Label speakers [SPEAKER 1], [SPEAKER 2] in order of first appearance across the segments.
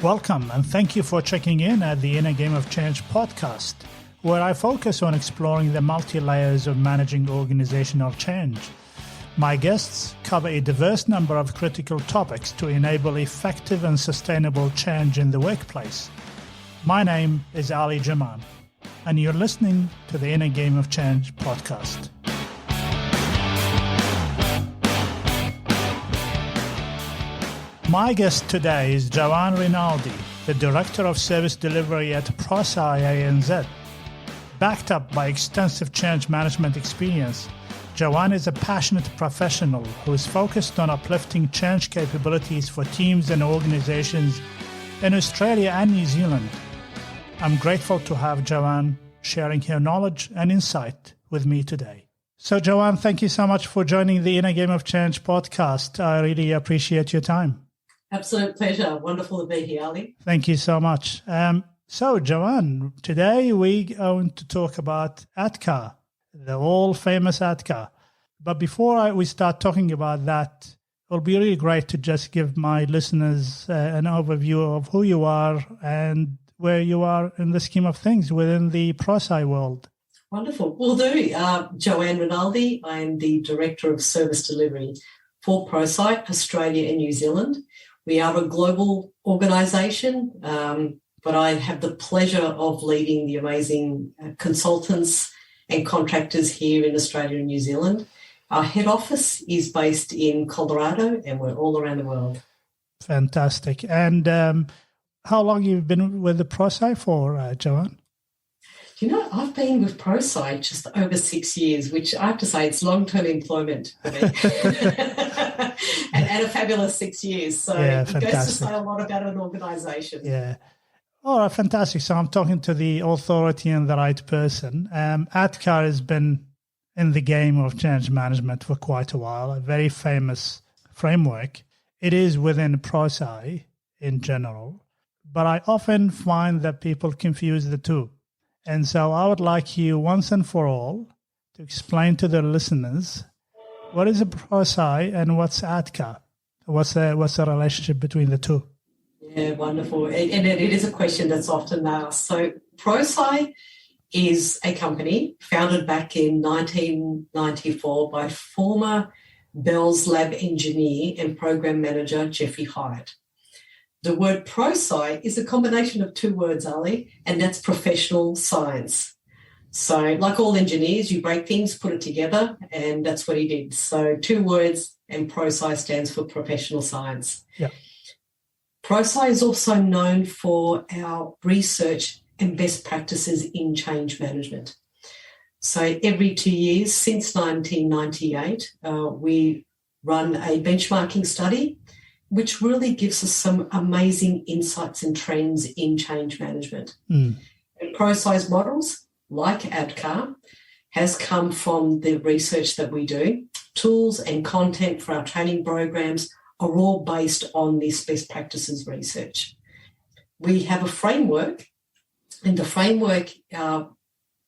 [SPEAKER 1] Welcome and thank you for checking in at the Inner Game of Change podcast, where I focus on exploring the multi-layers of managing organizational change. My guests cover a diverse number of critical topics to enable effective and sustainable change in the workplace. My name is Ali Jaman, and you're listening to the Inner Game of Change podcast. My guest today is Joanne Rinaldi, the Director of Service Delivery at ProSci ANZ. Backed up by extensive change management experience, Joanne is a passionate professional who is focused on uplifting change capabilities for teams and organizations in Australia and New Zealand. I'm grateful to have Joanne sharing her knowledge and insight with me today. So Joanne, thank you so much for joining the Inner Game of Change podcast. I really appreciate your time.
[SPEAKER 2] Absolute pleasure. Wonderful to be here, Ali.
[SPEAKER 1] Thank you so much. So Joanne, today we're going to talk about ADKAR, the all-famous ADKAR. But before we start talking about that, it'll be really great to just give my listeners an overview of who you are and where you are in the scheme of things within the ProSci world.
[SPEAKER 2] Wonderful. Will do. Joanne Rinaldi. I am the Director of Service Delivery for ProSci, Australia and New Zealand. We are a global organisation, but I have the pleasure of leading the amazing consultants and contractors here in Australia and New Zealand. Our head office is based in Colorado, and we're all around the world.
[SPEAKER 1] Fantastic. And how long have you been with the ProSci for, Joanne?
[SPEAKER 2] You know, I've been with ProSci just over 6 years, which I have to say it's long-term employment for me. and a fabulous 6 years. So it goes to say a lot about an organisation.
[SPEAKER 1] Yeah. Oh, fantastic. So I'm talking to the authority and the right person. ADKAR has been in the game of change management for quite a while, a very famous framework. It is within ProSci in general, but I often find that people confuse the two. And so I would like you once and for all to explain to the listeners what is a ProSci and what's ADKAR? What's the relationship between the two?
[SPEAKER 2] Yeah, wonderful. And it is a question that's often asked. So ProSci is a company founded back in 1994 by former Bell's Lab engineer and program manager Jeffrey Hyatt. The word ProSci is a combination of two words, Ali, and that's professional science. So like all engineers, you break things, put it together, and that's what he did. So two words, and ProSci stands for professional science.
[SPEAKER 1] Yeah.
[SPEAKER 2] ProSci is also known for our research and best practices in change management. So every 2 years since 1998, we run a benchmarking study which really gives us some amazing insights and trends in change management. And ProSci's models, like ADKAR, has come from the research that we do. Tools and content for our training programs are all based on this best practices research. We have a framework, and the framework, our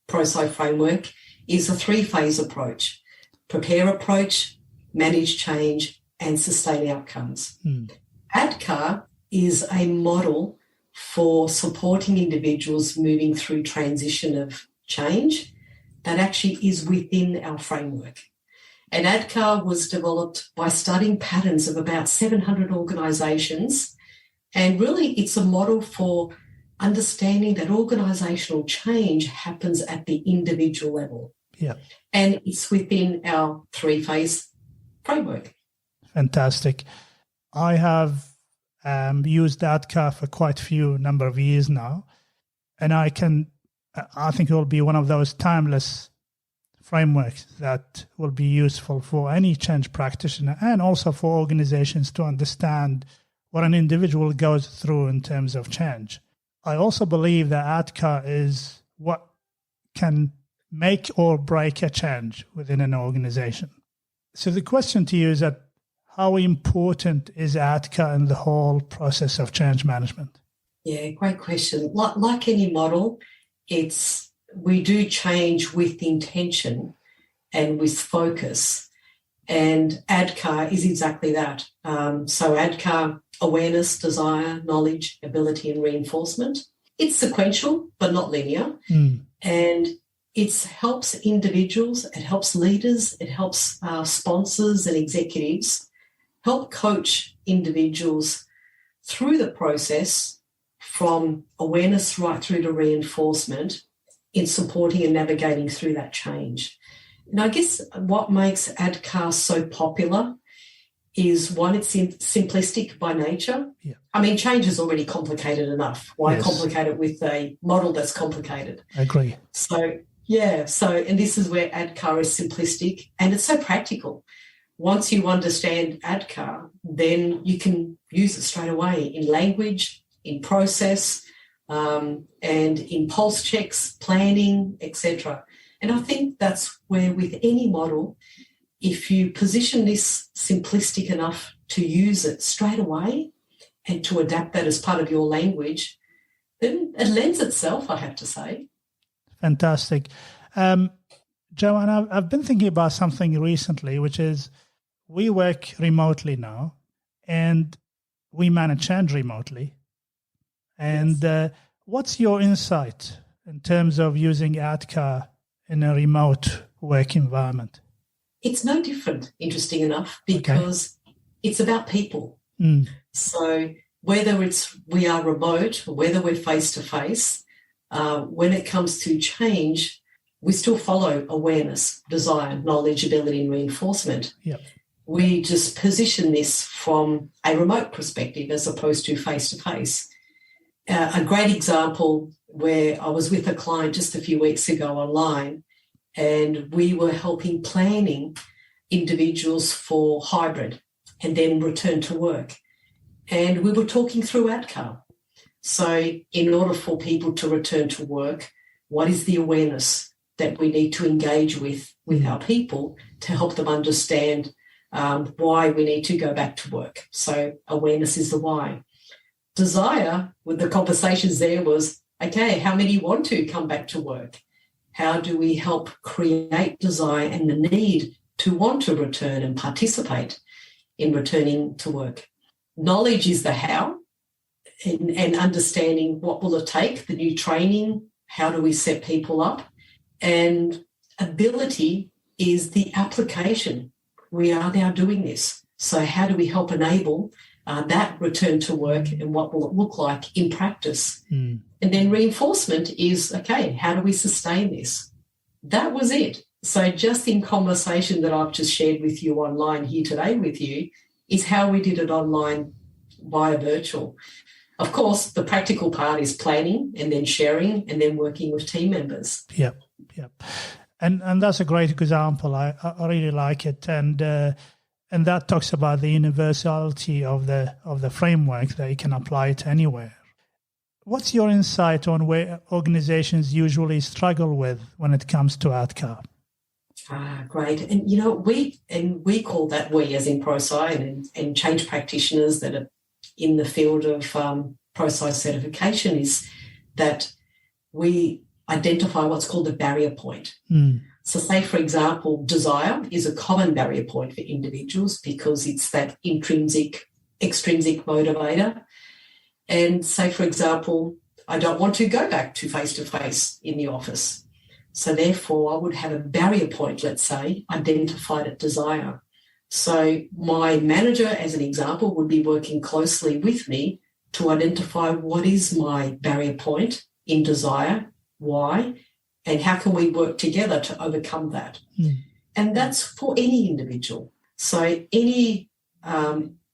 [SPEAKER 2] ProSci framework, is a three-phase approach: prepare approach, manage change, and sustain outcomes. ADKAR is a model for supporting individuals moving through transition of change that actually is within our framework. And ADKAR was developed by studying patterns of about 700 organisations, and really it's a model for understanding that organisational change happens at the individual level.
[SPEAKER 1] Yeah.
[SPEAKER 2] And it's within our three-phase framework.
[SPEAKER 1] Fantastic. I have used ADKAR for quite a few number of years now, and I think it will be one of those timeless frameworks that will be useful for any change practitioner and also for organizations to understand what an individual goes through in terms of change. I also believe that ADKAR is what can make or break a change within an organization. So the question to you is that how important is ADKAR in the whole process of change management?
[SPEAKER 2] Yeah, great question. Like any model, we do change with intention and with focus. And ADKAR is exactly that. So ADKAR, awareness, desire, knowledge, ability, and reinforcement. It's sequential, but not linear. And it helps individuals, it helps leaders, it helps sponsors and executives help coach individuals through the process from awareness right through to reinforcement in supporting and navigating through that change. And I guess what makes ADKAR so popular is, one, it's simplistic by nature.
[SPEAKER 1] Yeah.
[SPEAKER 2] I mean, change is already complicated enough. Why complicate it with a model that's complicated?
[SPEAKER 1] I agree.
[SPEAKER 2] So, and this is where ADKAR is simplistic, and it's so practical. Once you understand ADKAR, then you can use it straight away in language, in process, and in pulse checks, planning, etc. And I think that's where, with any model, if you position this simplistic enough to use it straight away and to adapt that as part of your language, then it lends itself, I have to say.
[SPEAKER 1] Fantastic. Joanne, I've been thinking about something recently, which is we work remotely now and we manage change remotely. And what's your insight in terms of using ADKAR in a remote work environment?
[SPEAKER 2] It's no different, interesting enough, because it's about people. So whether we are remote or whether we're face-to-face, when it comes to change, we still follow awareness, desire, knowledge, ability, and reinforcement.
[SPEAKER 1] Yep.
[SPEAKER 2] We just position this from a remote perspective as opposed to face-to-face. A great example where I was with a client just a few weeks ago online, and we were helping planning individuals for hybrid and then return to work. And we were talking through ADKAR. So in order for people to return to work, what is the awareness that we need to engage with our people to help them understand why we need to go back to work? So awareness is the why. Desire, with the conversations there, was, okay, how many want to come back to work? How do we help create desire and the need to want to return and participate in returning to work? Knowledge is the how, and understanding what will it take, the new training, how do we set people up? And ability is the application. We are now doing this. So how do we help enable that return to work, and what will it look like in practice? And then reinforcement is, okay, how do we sustain this? That was it. So just in conversation that I've just shared with you online here today with you is how we did it online via virtual. Of course, the practical part is planning and then sharing and then working with team members.
[SPEAKER 1] Yep. And that's a great example. I really like it. And that talks about the universality of the framework that you can apply it anywhere. What's your insight on where organizations usually struggle with when it comes to ADKAR?
[SPEAKER 2] Great. And, we call that, we as in ProSci and change practitioners that are in the field of ProSci certification, is that we identify what's called a barrier point. So say, for example, desire is a common barrier point for individuals because it's that intrinsic, extrinsic motivator. And say, for example, I don't want to go back to face-to-face in the office. So therefore, I would have a barrier point, let's say, identified at desire. So my manager, as an example, would be working closely with me to identify what is my barrier point in desire, why, and how can we work together to overcome that. And that's for any individual. So any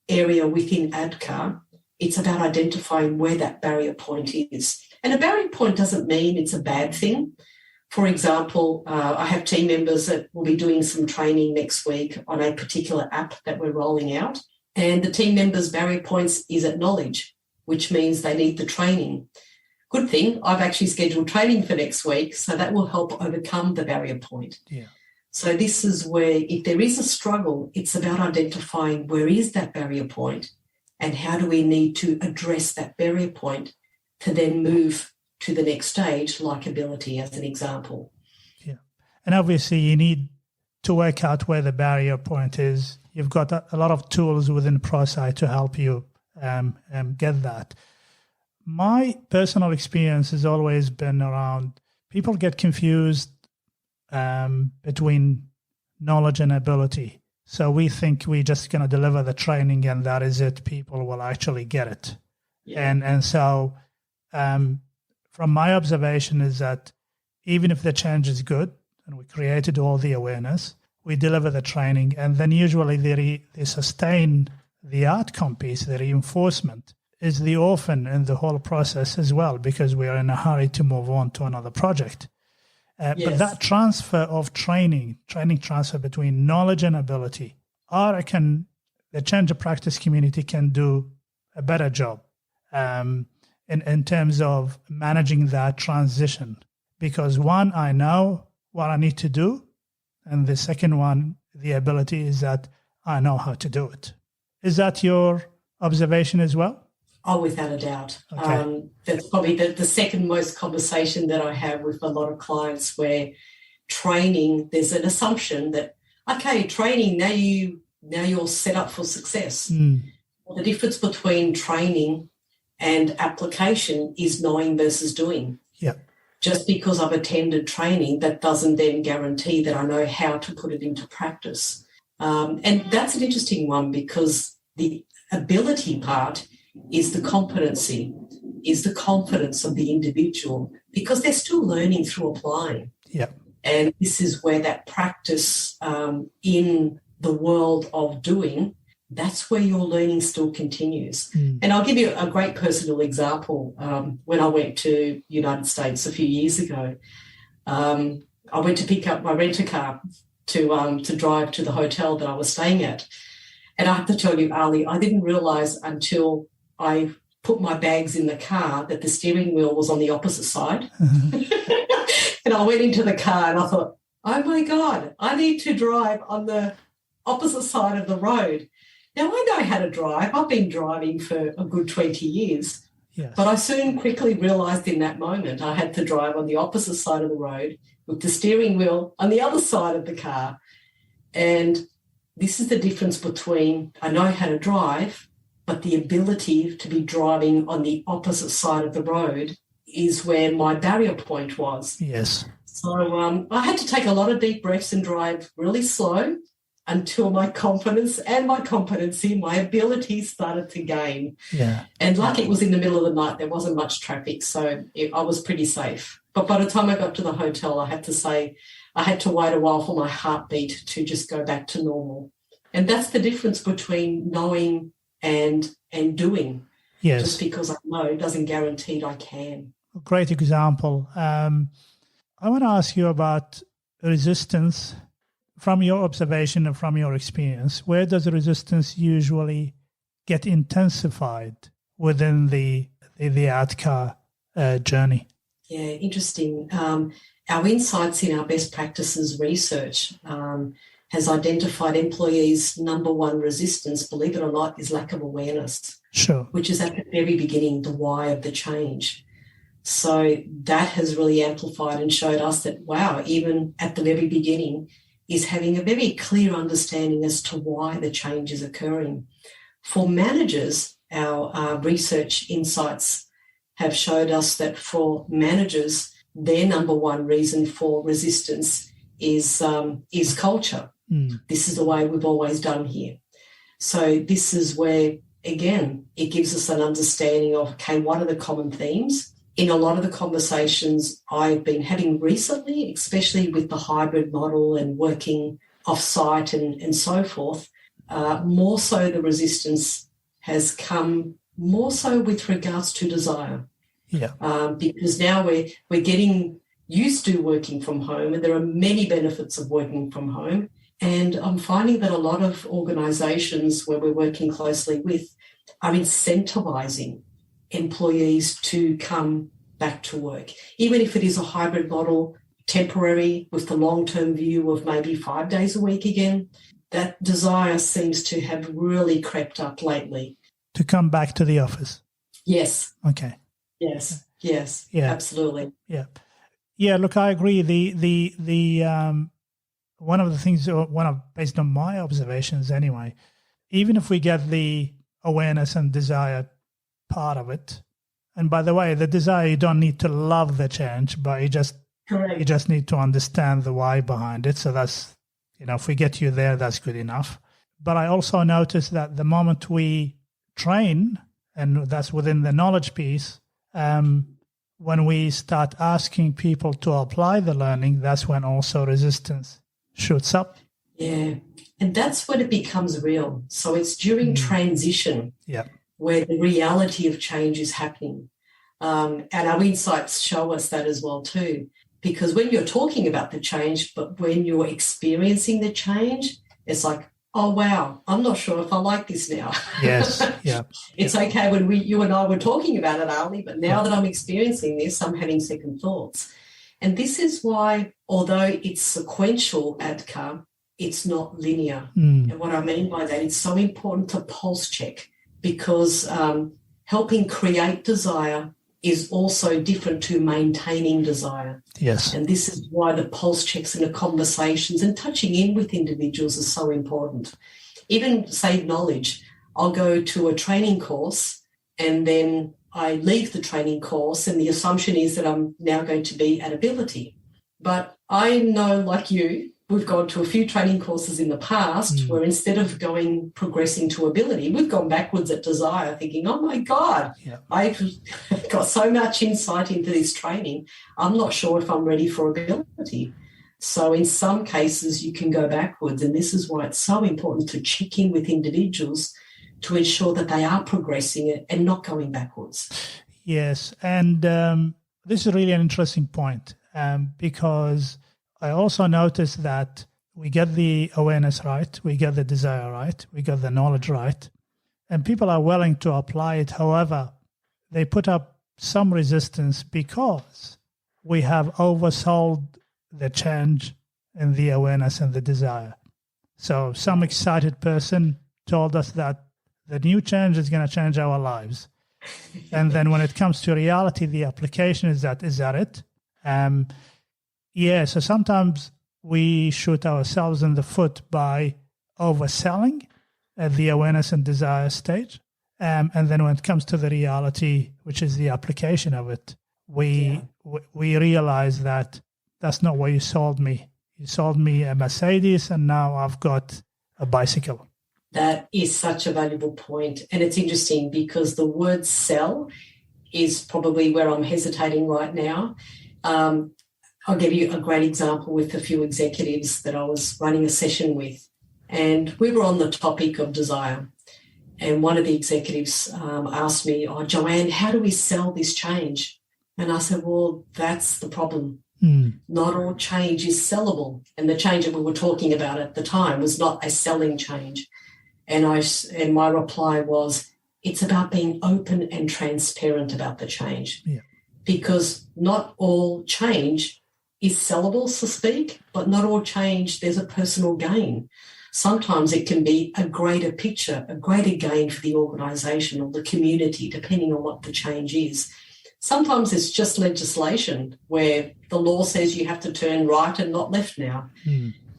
[SPEAKER 2] area within ADKAR, it's about identifying where that barrier point is. And a barrier point doesn't mean it's a bad thing. For example, I have team members that will be doing some training next week on a particular app that we're rolling out. And the team members' barrier points is at knowledge, which means they need the training. Good thing, I've actually scheduled training for next week, so that will help overcome the barrier point.
[SPEAKER 1] Yeah.
[SPEAKER 2] So this is where, if there is a struggle, it's about identifying where is that barrier point and how do we need to address that barrier point to then move to the next stage, like ability as an example.
[SPEAKER 1] Yeah. And obviously you need to work out where the barrier point is. You've got a lot of tools within ProSci to help you get that. My personal experience has always been around people get confused between knowledge and ability. So we think we're just going to deliver the training and that is it. People will actually get it. Yeah. And so from my observation is that even if the change is good and we created all the awareness, we deliver the training, and then usually they sustain the outcome piece, the reinforcement, is the orphan in the whole process as well, because we are in a hurry to move on to another project. Yes. But that transfer of training transfer between knowledge and ability, I reckon the change of practice community can do a better job in terms of managing that transition. Because one, I know what I need to do, and the second one, the ability is that I know how to do it. Is that your observation as well?
[SPEAKER 2] Oh, without a doubt.
[SPEAKER 1] Okay.
[SPEAKER 2] That's probably the second most conversation that I have with a lot of clients, where training, there's an assumption that, okay, training, now you're set up for success. Well, the difference between training and application is knowing versus doing.
[SPEAKER 1] Yeah.
[SPEAKER 2] Just because I've attended training, that doesn't then guarantee that I know how to put it into practice. And that's an interesting one, because the ability part is the competency, is the confidence of the individual, because they're still learning through applying.
[SPEAKER 1] Yeah.
[SPEAKER 2] And this is where that practice in the world of doing, that's where your learning still continues. And I'll give you a great personal example. When I went to the United States a few years ago, I went to pick up my rent-a-car to drive to the hotel that I was staying at. And I have to tell you, Ali, I didn't realise until I put my bags in the car that the steering wheel was on the opposite side. And I went into the car and I thought, oh, my God, I need to drive on the opposite side of the road. Now, I know how to drive. I've been driving for a good 20 years.
[SPEAKER 1] Yes.
[SPEAKER 2] But I soon quickly realised in that moment I had to drive on the opposite side of the road with the steering wheel on the other side of the car. And this is the difference between I know how to drive, but the ability to be driving on the opposite side of the road is where my barrier point was.
[SPEAKER 1] Yes.
[SPEAKER 2] So I had to take a lot of deep breaths and drive really slow until my confidence and my competency, my ability started to gain.
[SPEAKER 1] Yeah.
[SPEAKER 2] And like it was in the middle of the night, there wasn't much traffic, so I was pretty safe. But by the time I got to the hotel, I had to wait a while for my heartbeat to just go back to normal. And that's the difference between knowing and doing.
[SPEAKER 1] Yes.
[SPEAKER 2] Just because I know doesn't guarantee I can.
[SPEAKER 1] Great example. I want to ask you about resistance. From your observation and from your experience, where does resistance usually get intensified within the ADKAR journey?
[SPEAKER 2] Yeah, interesting. Our insights in our best practices research has identified employees' number one resistance, believe it or not, is lack of awareness.
[SPEAKER 1] Sure.
[SPEAKER 2] Which is at the very beginning, the why of the change. So that has really amplified and showed us that, wow, even at the very beginning, is having a very clear understanding as to why the change is occurring. For managers, our research insights have showed us that for managers, their number one reason for resistance is culture. This is the way we've always done here. So this is where, again, it gives us an understanding of, okay, what are the common themes? In a lot of the conversations I've been having recently, especially with the hybrid model and working off-site and so forth, more so the resistance has come more so with regards to desire.
[SPEAKER 1] Yeah.
[SPEAKER 2] Because now we're getting used to working from home, and there are many benefits of working from home. And I'm finding that a lot of organisations where we're working closely with are incentivising employees to come back to work, even if it is a hybrid model, temporary, with the long-term view of maybe 5 days a week again. That desire seems to have really crept up lately.
[SPEAKER 1] To come back to the office?
[SPEAKER 2] Yes.
[SPEAKER 1] Okay.
[SPEAKER 2] Yes,
[SPEAKER 1] yeah.
[SPEAKER 2] Absolutely.
[SPEAKER 1] Yeah. Yeah, look, I agree. one of the things, based on my observations anyway, even if we get the awareness and desire part of it, and by the way, the desire, you don't need to love the change, but you just need to understand the why behind it. So that's, if we get you there, that's good enough. But I also noticed that the moment we train, and that's within the knowledge piece, when we start asking people to apply the learning, that's when also resistance shoots up. Yeah.
[SPEAKER 2] And that's when it becomes real. So it's during transition where the reality of change is happening. And our insights show us that as well too. Because when you're talking about the change, but when you're experiencing the change, it's like, oh, wow, I'm not sure if I like this now.
[SPEAKER 1] Yes, yeah.
[SPEAKER 2] It's okay when you and I were talking about it, Ali, but now that I'm experiencing this, I'm having second thoughts. And this is why, although it's sequential, ADKAR, it's not linear. And what I mean by that, it's so important to pulse check, because helping create desire is also different to maintaining desire.
[SPEAKER 1] Yes.
[SPEAKER 2] And this is why the pulse checks and the conversations and touching in with individuals is so important. Even, say, knowledge. I'll go to a training course and then I leave the training course and the assumption is that I'm now going to be at ability. But I know, like you, we've gone to a few training courses in the past where instead of progressing to ability, we've gone backwards at desire, thinking, oh, my God, I've got so much insight into this training. I'm not sure if I'm ready for ability. So in some cases, you can go backwards. And this is why it's so important to check in with individuals to ensure that they are progressing and not going backwards.
[SPEAKER 1] Yes. And this is really an interesting point because I also noticed that we get the awareness right, we get the desire right, we get the knowledge right, and people are willing to apply it. However, they put up some resistance because we have oversold the change in the awareness and the desire. So some excited person told us that the new change is going to change our lives. And then when it comes to reality, the application is that it? Yeah, so sometimes we shoot ourselves in the foot by overselling at the awareness and desire stage. And then when it comes to the reality, which is the application of it, we realize that that's not what you sold me. You sold me a Mercedes and now I've got a bicycle.
[SPEAKER 2] That is such a valuable point. And it's interesting because the word sell is probably where I'm hesitating right now. I'll give you a great example with a few executives that I was running a session with. And we were on the topic of desire. And one of the executives asked me, oh, Joanne, how do we sell this change? And I said, well, that's the problem. Not all change is sellable. And the change that we were talking about at the time was not a selling change. And my reply was, it's about being open and transparent about the change. Yeah. Because not all change is sellable, so to speak, but not all change, there's a personal gain. Sometimes it can be a greater picture, a greater gain for the organisation or the community, depending on what the change is. Sometimes it's just legislation where the law says you have to turn right and not left now.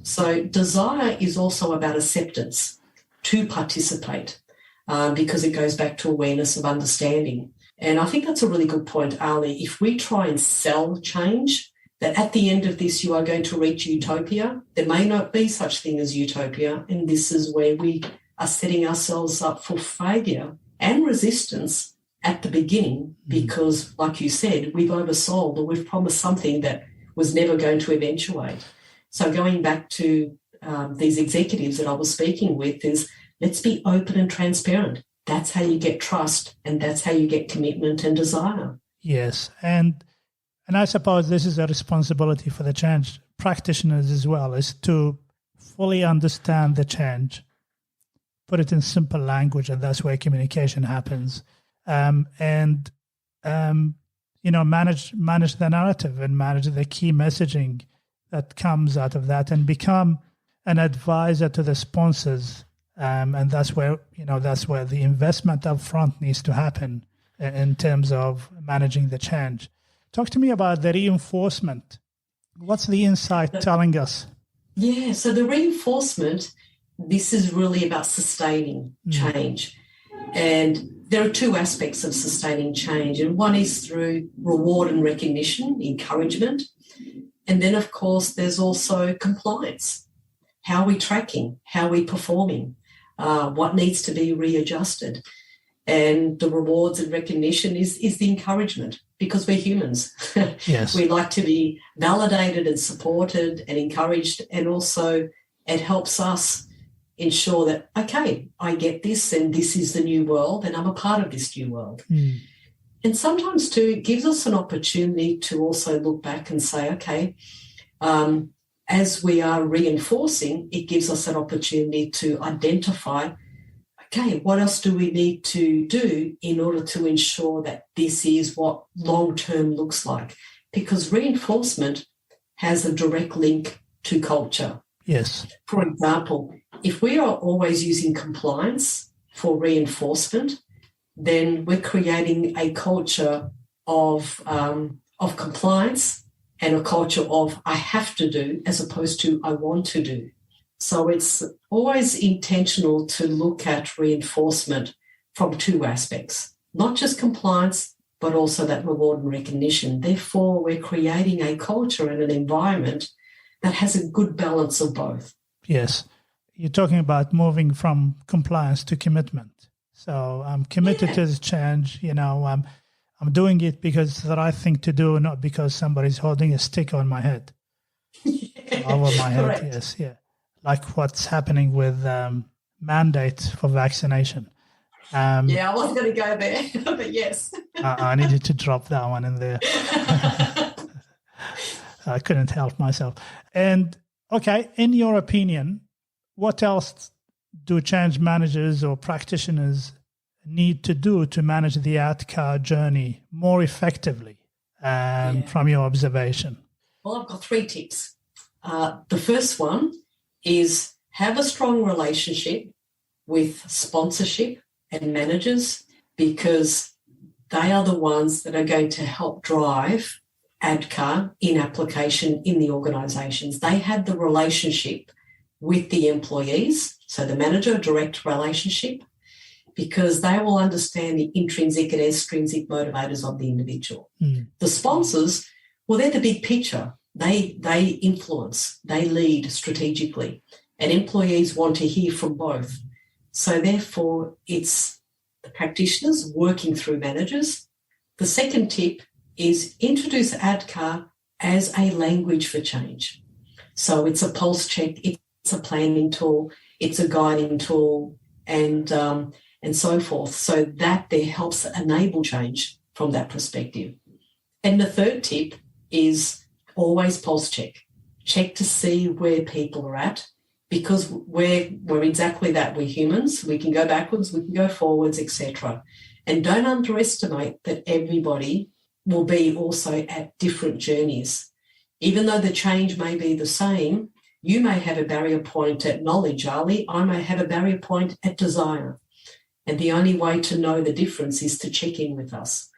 [SPEAKER 2] So desire is also about acceptance to participate because it goes back to awareness of understanding. And I think that's a really good point, Ali. If we try and sell change, that at the end of this you are going to reach utopia, there may not be such thing as utopia, and this is where we are setting ourselves up for failure and resistance at the beginning because, like you said, we've oversold or we've promised something that was never going to eventuate. So going back to these executives that I was speaking with is let's be open and transparent. That's how you get trust and that's how you get commitment and desire.
[SPEAKER 1] Yes, and I suppose this is a responsibility for the change practitioners as well, is to fully understand the change, put it in simple language, and that's where communication happens. Manage the narrative and manage the key messaging that comes out of that, and become an advisor to the sponsors. And that's where the investment up front needs to happen in terms of managing the change. Talk to me about the reinforcement. What's the insight telling us?
[SPEAKER 2] Yeah, so the reinforcement, this is really about sustaining change. And there are two aspects of sustaining change, and one is through reward and recognition, encouragement. And then, of course, there's also compliance. How are we tracking? How are we performing? What needs to be readjusted? And the rewards and recognition is the encouragement, because we're humans.
[SPEAKER 1] Yes.
[SPEAKER 2] We like to be validated and supported and encouraged, and also it helps us ensure that, okay, I get this and this is the new world and I'm a part of this new world. And sometimes too, it gives us an opportunity to also look back and say, okay, as we are reinforcing, it gives us an opportunity to identify, okay, what else do we need to do in order to ensure that this is what long-term looks like? Because reinforcement has a direct link to culture.
[SPEAKER 1] Yes.
[SPEAKER 2] For example, if we are always using compliance for reinforcement, then we're creating a culture of compliance and a culture of I have to do as opposed to I want to do. So it's always intentional to look at reinforcement from two aspects, not just compliance, but also that reward and recognition. Therefore, we're creating a culture and an environment that has a good balance of both.
[SPEAKER 1] Yes. You're talking about moving from compliance to commitment. So I'm committed to this change. I'm doing it because it's the right thing to do, not because somebody's holding a stick on my head. Over my head,
[SPEAKER 2] correct.
[SPEAKER 1] yes, yeah. Like what's happening with mandate for vaccination.
[SPEAKER 2] I wasn't going to go there, but yes.
[SPEAKER 1] I needed to drop that one in there. I couldn't help myself. And, okay, in your opinion, what else do change managers or practitioners need to do to manage the ADKAR journey more effectively from your observation?
[SPEAKER 2] Well, I've got 3 tips. The first one is have a strong relationship with sponsorship and managers, because they are the ones that are going to help drive ADKAR in application in the organisations. They have the relationship with the employees, so the manager, direct relationship, because they will understand the intrinsic and extrinsic motivators of the individual. The sponsors, well, they're the big picture. They influence, they lead strategically, and employees want to hear from both. So therefore, it's the practitioners working through managers. The second tip is introduce ADKAR as a language for change. So it's a pulse check, it's a planning tool, it's a guiding tool, and so forth, so that there helps enable change from that perspective. And the third tip is always pulse check. Check to see where people are at, because we're exactly that. We're humans. We can go backwards, we can go forwards, etc. And don't underestimate that everybody will be also at different journeys. Even though the change may be the same, you may have a barrier point at knowledge, Ali. I may have a barrier point at desire. And the only way to know the difference is to check in with us.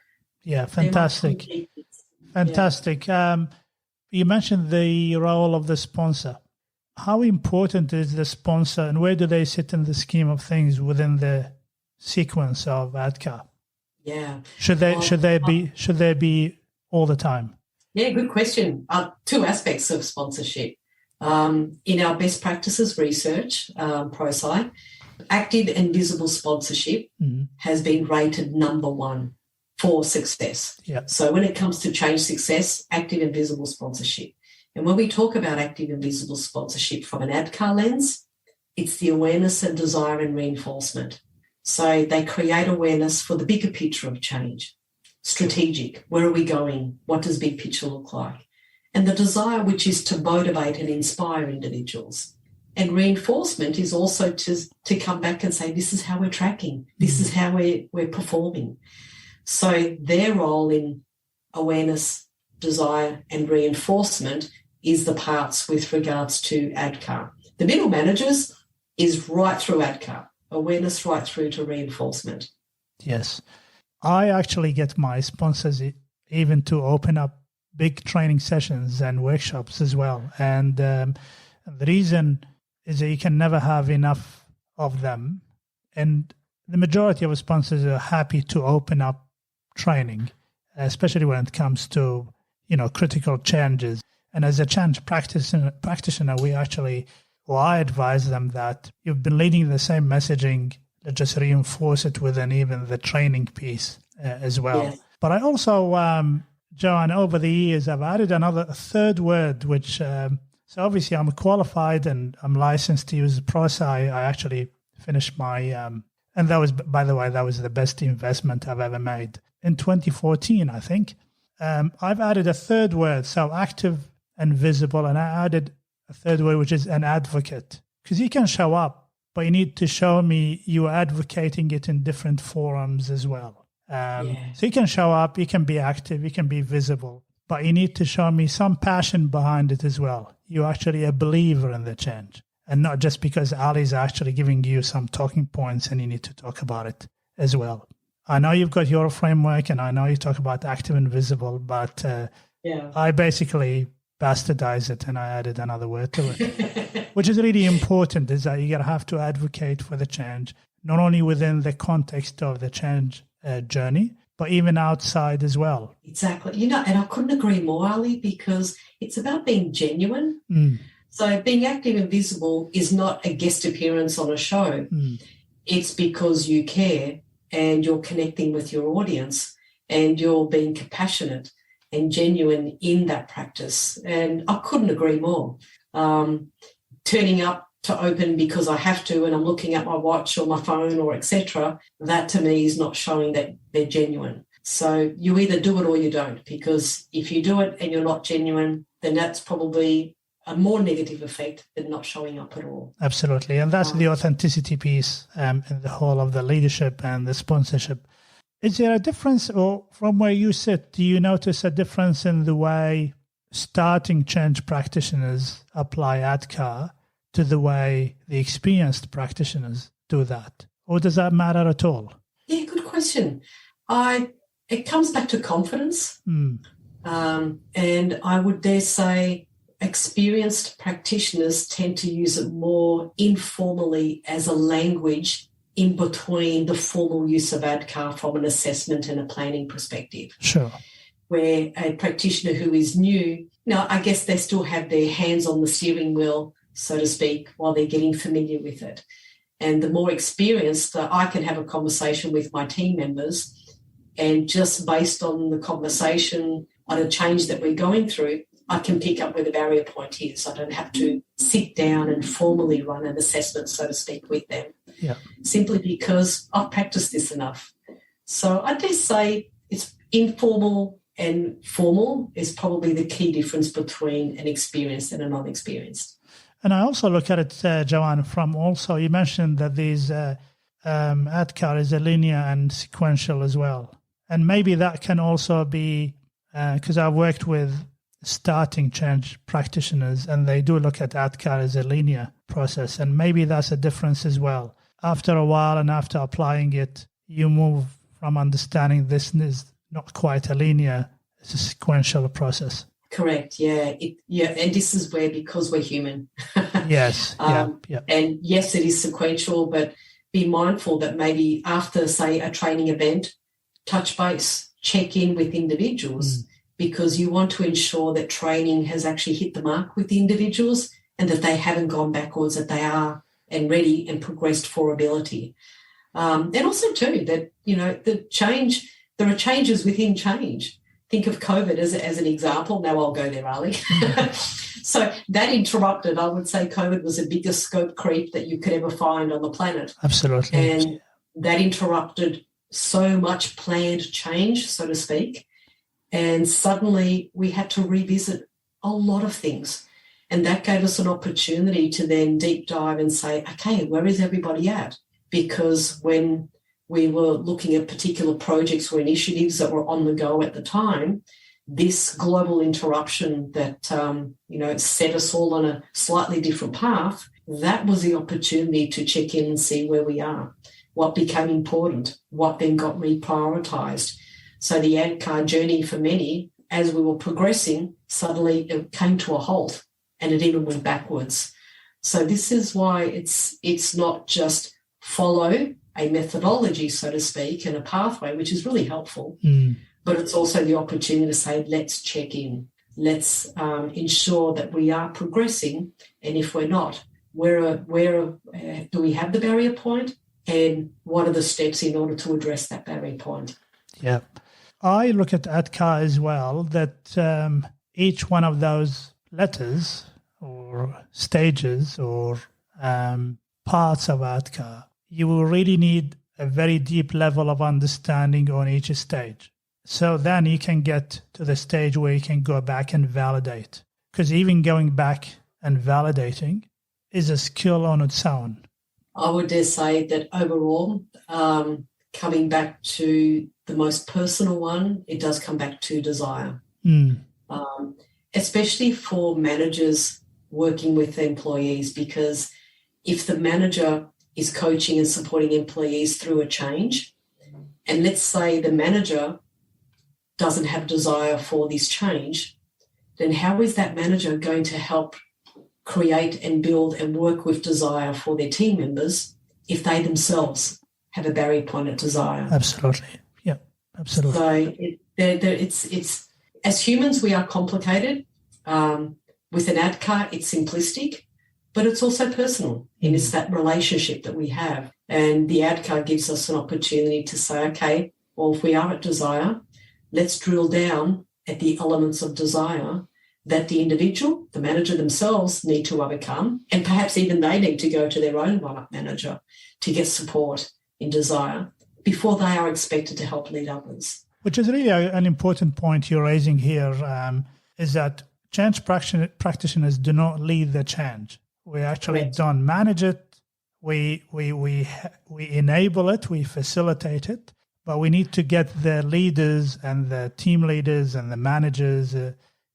[SPEAKER 1] Yeah, fantastic. Fantastic. You mentioned the role of the sponsor. How important is the sponsor, and where do they sit in the scheme of things within the sequence of ADKAR?
[SPEAKER 2] Yeah.
[SPEAKER 1] Should they be all the time?
[SPEAKER 2] Yeah, good question. 2 aspects of sponsorship. In our best practices research, ProSci, active and visible sponsorship has been rated number 1 for success.
[SPEAKER 1] Yeah.
[SPEAKER 2] So when it comes to change success, active and visible sponsorship. And when we talk about active and visible sponsorship from an ADKAR lens, it's the awareness and desire and reinforcement. So they create awareness for the bigger picture of change. Strategic, where are we going? What does big picture look like? And the desire, which is to motivate and inspire individuals. And reinforcement is also to come back and say, this is how we're tracking. This is how we're performing. So their role in awareness, desire and reinforcement is the parts with regards to ADKAR. The middle managers is right through ADKAR, awareness right through to reinforcement.
[SPEAKER 1] Yes. I actually get my sponsors even to open up big training sessions and workshops as well. And And the reason is that you can never have enough of them. And the majority of sponsors are happy to open up training, especially when it comes to, critical changes. And as a change practitioner, I advise them that you've been leading the same messaging, let's just reinforce it within even the training piece as well. Yes. But I also, Joanne, over the years, I've added a third word, which, so obviously I'm qualified and I'm licensed to use ProSci. I actually finished my, and that was, by the way, that was the best investment I've ever made. In 2014, I think, I've added a third word, so active and visible, and I added a third word, which is an advocate. Because you can show up, but you need to show me you are advocating it in different forums as well. So you can show up, you can be active, you can be visible, but you need to show me some passion behind it as well. You're actually a believer in the change, and not just because Ali's actually giving you some talking points and you need to talk about it as well. I know you've got your framework and I know you talk about active and visible, but I basically bastardize it and I added another word to it, which is really important, is that you're going to have to advocate for the change, not only within the context of the change journey, but even outside as well.
[SPEAKER 2] Exactly. And I couldn't agree more, Ali, because it's about being genuine. So being active and visible is not a guest appearance on a show. It's because you care and you're connecting with your audience and you're being compassionate and genuine in that practice. And I couldn't agree more. Turning up to open because I have to and I'm looking at my watch or my phone or etc., that to me is not showing that they're genuine. So you either do it or you don't, because if you do it and you're not genuine, then that's probably a more negative effect than not showing up at all.
[SPEAKER 1] Absolutely. And that's the authenticity piece in the whole of the leadership and the sponsorship. Is there a difference, or from where you sit, do you notice a difference in the way starting change practitioners apply ADKAR to the way the experienced practitioners do that? Or does that matter at all?
[SPEAKER 2] Yeah, good question. It comes back to confidence. And I would dare say experienced practitioners tend to use it more informally as a language in between the formal use of ADKAR from an assessment and a planning perspective.
[SPEAKER 1] Sure.
[SPEAKER 2] Where a practitioner who is new, I guess they still have their hands on the steering wheel, so to speak, while they're getting familiar with it. And the more experienced, I can have a conversation with my team members, and just based on the conversation on a change that we're going through, I can pick up where the barrier point is. I don't have to sit down and formally run an assessment, so to speak, with them.
[SPEAKER 1] Yeah.
[SPEAKER 2] Simply because I've practiced this enough. So I dare say it's informal and formal is probably the key difference between an experienced and a non-experienced.
[SPEAKER 1] And I also look at it, Joanne, from also, you mentioned that these ADKAR is a linear and sequential as well. And maybe that can also be, because I've worked with starting change practitioners and they do look at ADKAR as a linear process. And maybe that's a difference as well. After a while and after applying it, you move from understanding this is not quite a linear, it's a sequential process.
[SPEAKER 2] Correct, yeah. And this is where, because we're human.
[SPEAKER 1] Yes, yeah.
[SPEAKER 2] And yes, it is sequential, but be mindful that maybe after, say, a training event, touch base, check in with individuals, because you want to ensure that training has actually hit the mark with the individuals and that they haven't gone backwards, that they are and ready and progressed for ability. And also too that, there are changes within change. Think of COVID as an example. Now I'll go there, Ali. So that interrupted, I would say COVID was the biggest scope creep that you could ever find on the planet.
[SPEAKER 1] Absolutely.
[SPEAKER 2] And that interrupted so much planned change, so to speak. And suddenly we had to revisit a lot of things. And that gave us an opportunity to then deep dive and say, okay, where is everybody at? Because when we were looking at particular projects or initiatives that were on the go at the time, this global interruption that, set us all on a slightly different path, that was the opportunity to check in and see where we are, what became important, what then got reprioritised. So the ADKAR journey for many, as we were progressing, suddenly it came to a halt and it even went backwards. So this is why it's not just follow a methodology, so to speak, and a pathway, which is really helpful, but it's also the opportunity to say, let's check in. Let's ensure that we are progressing, and if we're not, where do we have the barrier point, and what are the steps in order to address that barrier point?
[SPEAKER 1] Yeah. I look at ADKAR as well, that each one of those letters or stages or parts of ADKAR, you will really need a very deep level of understanding on each stage. So then you can get to the stage where you can go back and validate. Because even going back and validating is a skill on its own.
[SPEAKER 2] I would dare say that overall, coming back to the most personal one, it does come back to desire. Especially for managers working with employees, because if the manager is coaching and supporting employees through a change, and let's say the manager doesn't have desire for this change, then how is that manager going to help create and build and work with desire for their team members if they themselves have a barrier point at desire?
[SPEAKER 1] Absolutely. Yeah, absolutely.
[SPEAKER 2] So it's as humans, we are complicated. With an ADKAR, it's simplistic, but it's also personal, and it's that relationship that we have. And the ADKAR gives us an opportunity to say, okay, well, if we are at desire, let's drill down at the elements of desire that the individual, the manager themselves, need to overcome, and perhaps even they need to go to their own one-up manager to get support in desire before they are expected to help lead others.
[SPEAKER 1] Which is really an important point you're raising here, is that change practitioners do not lead the change. We actually don't manage it. We enable it. We facilitate it. But we need to get the leaders and the team leaders and the managers,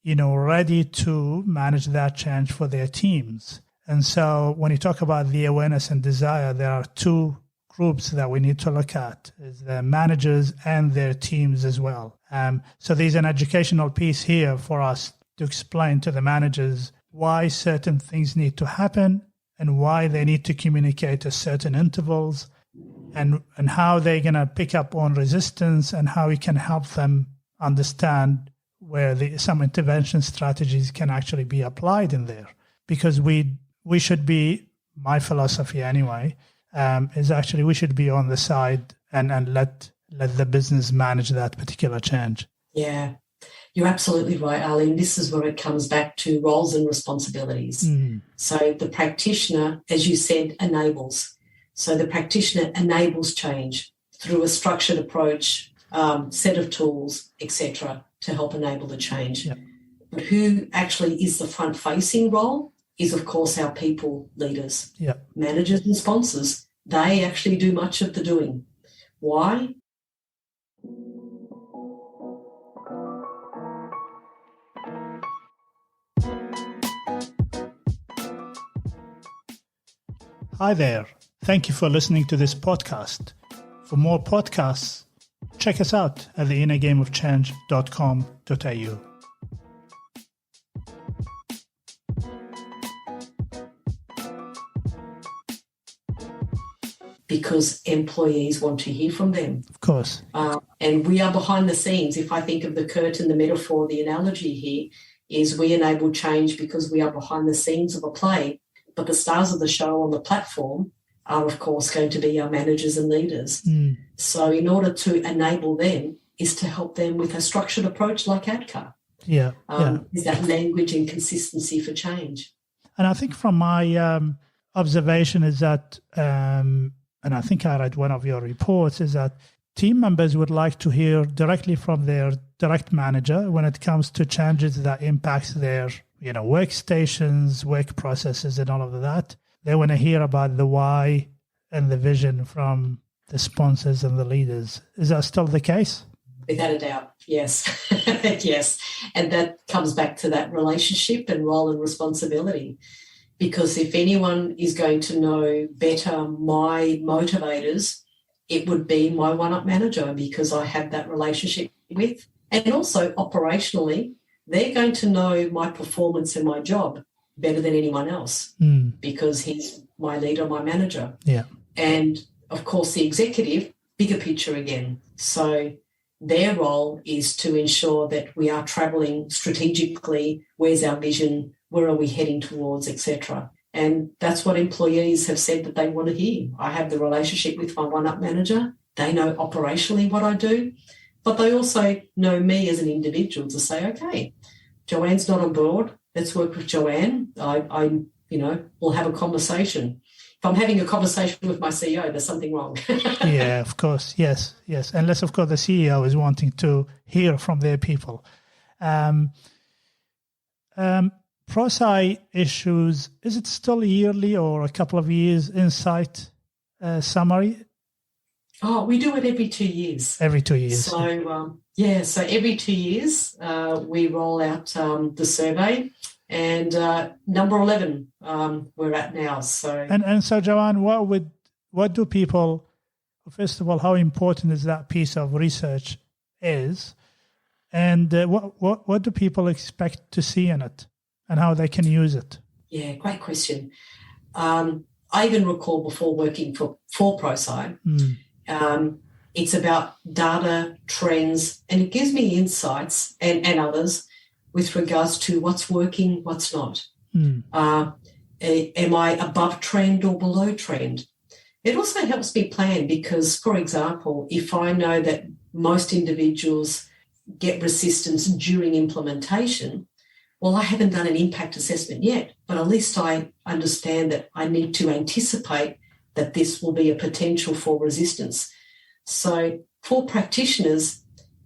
[SPEAKER 1] ready to manage that change for their teams. And so when you talk about the awareness and desire, there are two groups that we need to look at, is the managers and their teams as well. So there's an educational piece here for us to explain to the managers why certain things need to happen and why they need to communicate at certain intervals, and how they're going to pick up on resistance, and how we can help them understand where some intervention strategies can actually be applied in there. Because we should be, my philosophy anyway, is actually we should be on the side and let the business manage that particular change.
[SPEAKER 2] Yeah, you're absolutely right, Arlene. This is where it comes back to roles and responsibilities. So the practitioner, as you said, enables. So the practitioner enables change through a structured approach, set of tools, etc., to help enable the change.
[SPEAKER 1] Yep.
[SPEAKER 2] But who actually is the front-facing role is, of course, our people leaders, managers and sponsors. They actually do much of the doing. Why?
[SPEAKER 1] Hi there. Thank you for listening to this podcast. For more podcasts, check us out at theinnergameofchange.com.au.
[SPEAKER 2] Because employees want to hear from them.
[SPEAKER 1] Of course.
[SPEAKER 2] And we are behind the scenes. If I think of the curtain, the metaphor, the analogy here is we enable change because we are behind the scenes of a play. But the stars of the show on the platform are, of course, going to be our managers and leaders. So in order to enable them is to help them with a structured approach like ADKAR. Is that language and consistency for change.
[SPEAKER 1] And I think from my observation is that, and I think I read one of your reports, is that team members would like to hear directly from their direct manager when it comes to changes that impacts their workstations, work processes, and all of that. They want to hear about the why and the vision from the sponsors and the leaders. Is that still the case?
[SPEAKER 2] Without a doubt, yes. Yes. And that comes back to that relationship and role and responsibility. Because if anyone is going to know better my motivators, it would be my one-up manager, because I have that relationship with. And also operationally, they're going to know my performance in my job better than anyone else because he's my leader, my manager.
[SPEAKER 1] Yeah.
[SPEAKER 2] And, of course, the executive, bigger picture again. So their role is to ensure that we are travelling strategically. Where's our vision? Where are we heading towards, etc. And that's what employees have said that they want to hear. I have the relationship with my one-up manager. They know operationally what I do, but they also know me as an individual to say, okay, Joanne's not on board. Let's work with Joanne. We'll have a conversation. If I'm having a conversation with my CEO, there's something wrong.
[SPEAKER 1] Yeah, of course. Yes. Unless, of course, the CEO is wanting to hear from their people. ProSci issues, is it still yearly or a couple of years insight summary?
[SPEAKER 2] Oh, we do it every 2 years.
[SPEAKER 1] Every 2 years.
[SPEAKER 2] So, so every 2 years we roll out the survey. And number 11 we're at now. So
[SPEAKER 1] and so, Joanne, what do people, first of all, how important is that piece of research is, and what do people expect to see in it, and how they can use it?
[SPEAKER 2] Yeah, great question. I even recall before working for ProSci, it's about data, trends, and it gives me insights and others with regards to what's working, what's not. Am I above trend or below trend? It also helps me plan because, for example, if I know that most individuals get resistance during implementation, well, I haven't done an impact assessment yet, but at least I understand that I need to anticipate that this will be a potential for resistance. So for practitioners,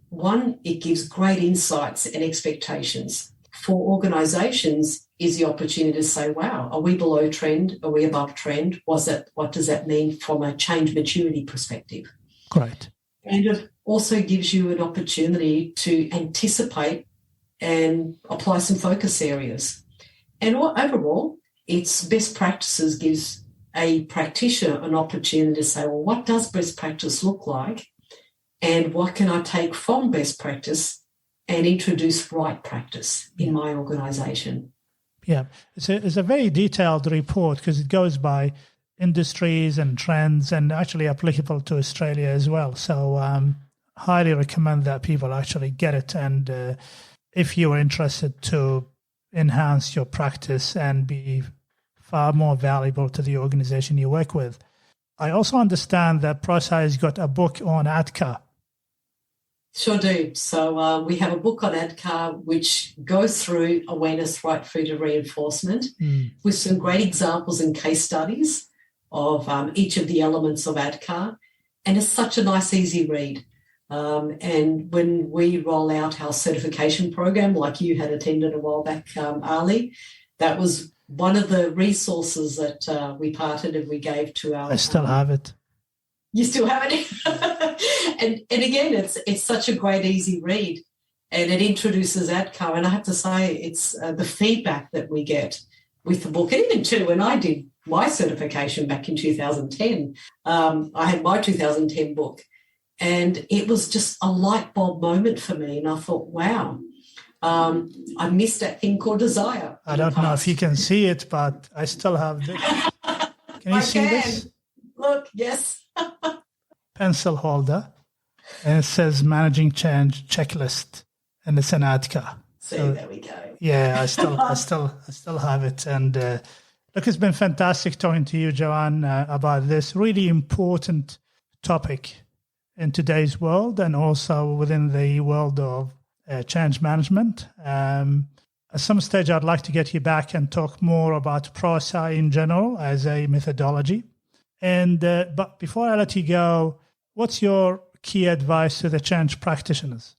[SPEAKER 2] one, it gives great insights and expectations. For organisations, is the opportunity to say, wow, are we below trend? Are we above trend? What does that mean from a change maturity perspective?
[SPEAKER 1] Great.
[SPEAKER 2] And it also gives you an opportunity to anticipate and apply some focus areas. And overall, it's best practices gives a practitioner an opportunity to say, well, what does best practice look like? And what can I take from best practice and introduce right practice in my organisation?
[SPEAKER 1] Yeah, it's a very detailed report because it goes by industries and trends and actually applicable to Australia as well. So highly recommend that people actually get it. And if you are interested to enhance your practice and be far more valuable to the organisation you work with. I also understand that ProSci has got a book on ADKAR.
[SPEAKER 2] Sure do. So we have a book on ADKAR which goes through awareness right through to reinforcement with some great examples and case studies of each of the elements of ADKAR. And it's such a nice, easy read. And when we roll out our certification program, like you had attended a while back, Ali, that was one of the resources that we parted and we gave to our...
[SPEAKER 1] I still have it.
[SPEAKER 2] You still have it? and again, it's such a great, easy read, and it introduces ADKAR. And I have to say, it's the feedback that we get with the book. And even too, when I did my certification back in 2010, I had my 2010 book, and it was just a light bulb moment for me. And I thought, wow, I missed that thing called desire.
[SPEAKER 1] I don't know if you can see it, but I still have this. Can you see this?
[SPEAKER 2] Look, yes.
[SPEAKER 1] Pencil holder, and it says managing change checklist, and it's an ADKAR.
[SPEAKER 2] So there we go.
[SPEAKER 1] Yeah, I still have it. And look, it's been fantastic talking to you, Joanne, about this really important topic in today's world and also within the world of change management. At some stage, I'd like to get you back and talk more about ProSci in general as a methodology. And but before I let you go, what's your key advice to the change practitioners?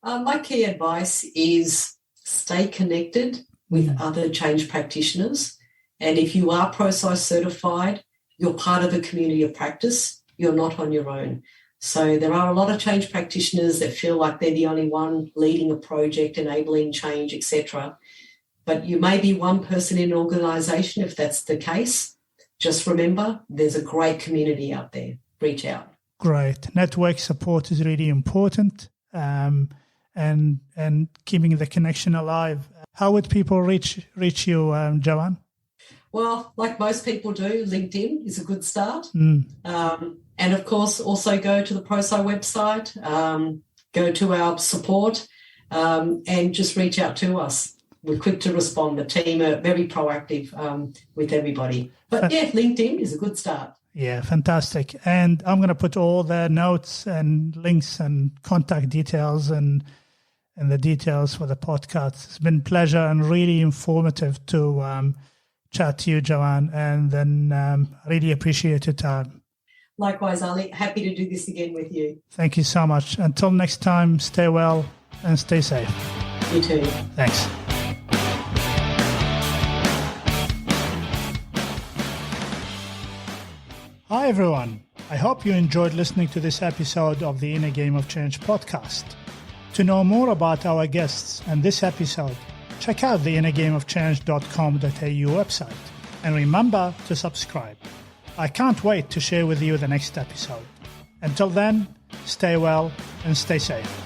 [SPEAKER 2] My key advice is stay connected with other change practitioners. And if you are ProSci certified, you're part of a community of practice. You're not on your own. So there are a lot of change practitioners that feel like they're the only one leading a project, enabling change, etc. But you may be one person in an organisation. If that's the case, just remember there's a great community out there. Reach out.
[SPEAKER 1] Great. Network support is really important, and keeping the connection alive. How would people reach you, Joanne?
[SPEAKER 2] Well, like most people do, LinkedIn is a good start. And, of course, also go to the ProSci website, go to our support, and just reach out to us. We're quick to respond. The team are very proactive with everybody. But, yeah, LinkedIn is a good start.
[SPEAKER 1] Yeah, fantastic. And I'm going to put all the notes and links and contact details and the details for the podcast. It's been a pleasure and really informative to chat to you, Joanne, and then really appreciate your time.
[SPEAKER 2] Likewise, Ali. Happy to do this again with you.
[SPEAKER 1] Thank you so much. Until next time, stay well and stay safe.
[SPEAKER 2] You too.
[SPEAKER 1] Thanks. Hi, everyone. I hope you enjoyed listening to this episode of the Inner Game of Change podcast. To know more about our guests and this episode, check out the innergameofchange.com.au website. And remember to subscribe. I can't wait to share with you the next episode. Until then, stay well and stay safe.